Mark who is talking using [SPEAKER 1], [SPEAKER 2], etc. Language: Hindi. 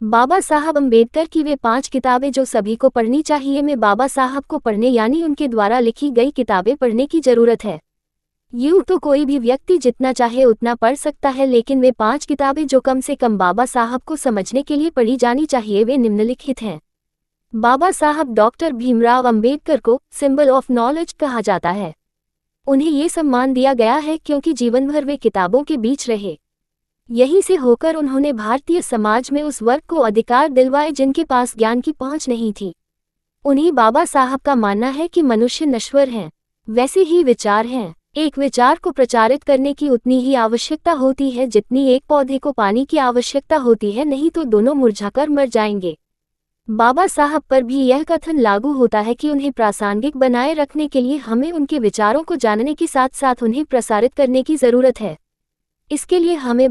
[SPEAKER 1] बाबा साहब अम्बेडकर की वे 5 किताबें जो सभी को पढ़नी चाहिए में बाबा साहब को पढ़ने यानी उनके द्वारा लिखी गई किताबें पढ़ने की जरूरत है। यूं तो कोई भी व्यक्ति जितना चाहे उतना पढ़ सकता है, लेकिन वे 5 किताबें जो कम से कम बाबा साहब को समझने के लिए पढ़ी जानी चाहिए वे निम्नलिखित हैं। बाबा साहब डॉक्टर भीमराव अंबेडकर को सिंबल ऑफ नॉलेज कहा जाता है। उन्हें ये सम्मान दिया गया है क्योंकि जीवन भर वे किताबों के बीच रहे। यहीं से होकर उन्होंने भारतीय समाज में उस वर्ग को अधिकार दिलवाए जिनके पास ज्ञान की पहुंच नहीं थी। उन्हीं बाबा साहब का मानना है कि मनुष्य नश्वर हैं, वैसे ही विचार हैं। एक विचार को प्रचारित करने की उतनी ही आवश्यकता होती है जितनी एक पौधे को पानी की आवश्यकता होती है, नहीं तो दोनों मुरझाकर मर जाएंगे। बाबा साहब पर भी यह कथन लागू होता है कि उन्हें प्रासंगिक बनाए रखने के लिए हमें उनके विचारों को जानने के साथ साथ उन्हें प्रसारित करने की जरूरत है। इसके लिए हमें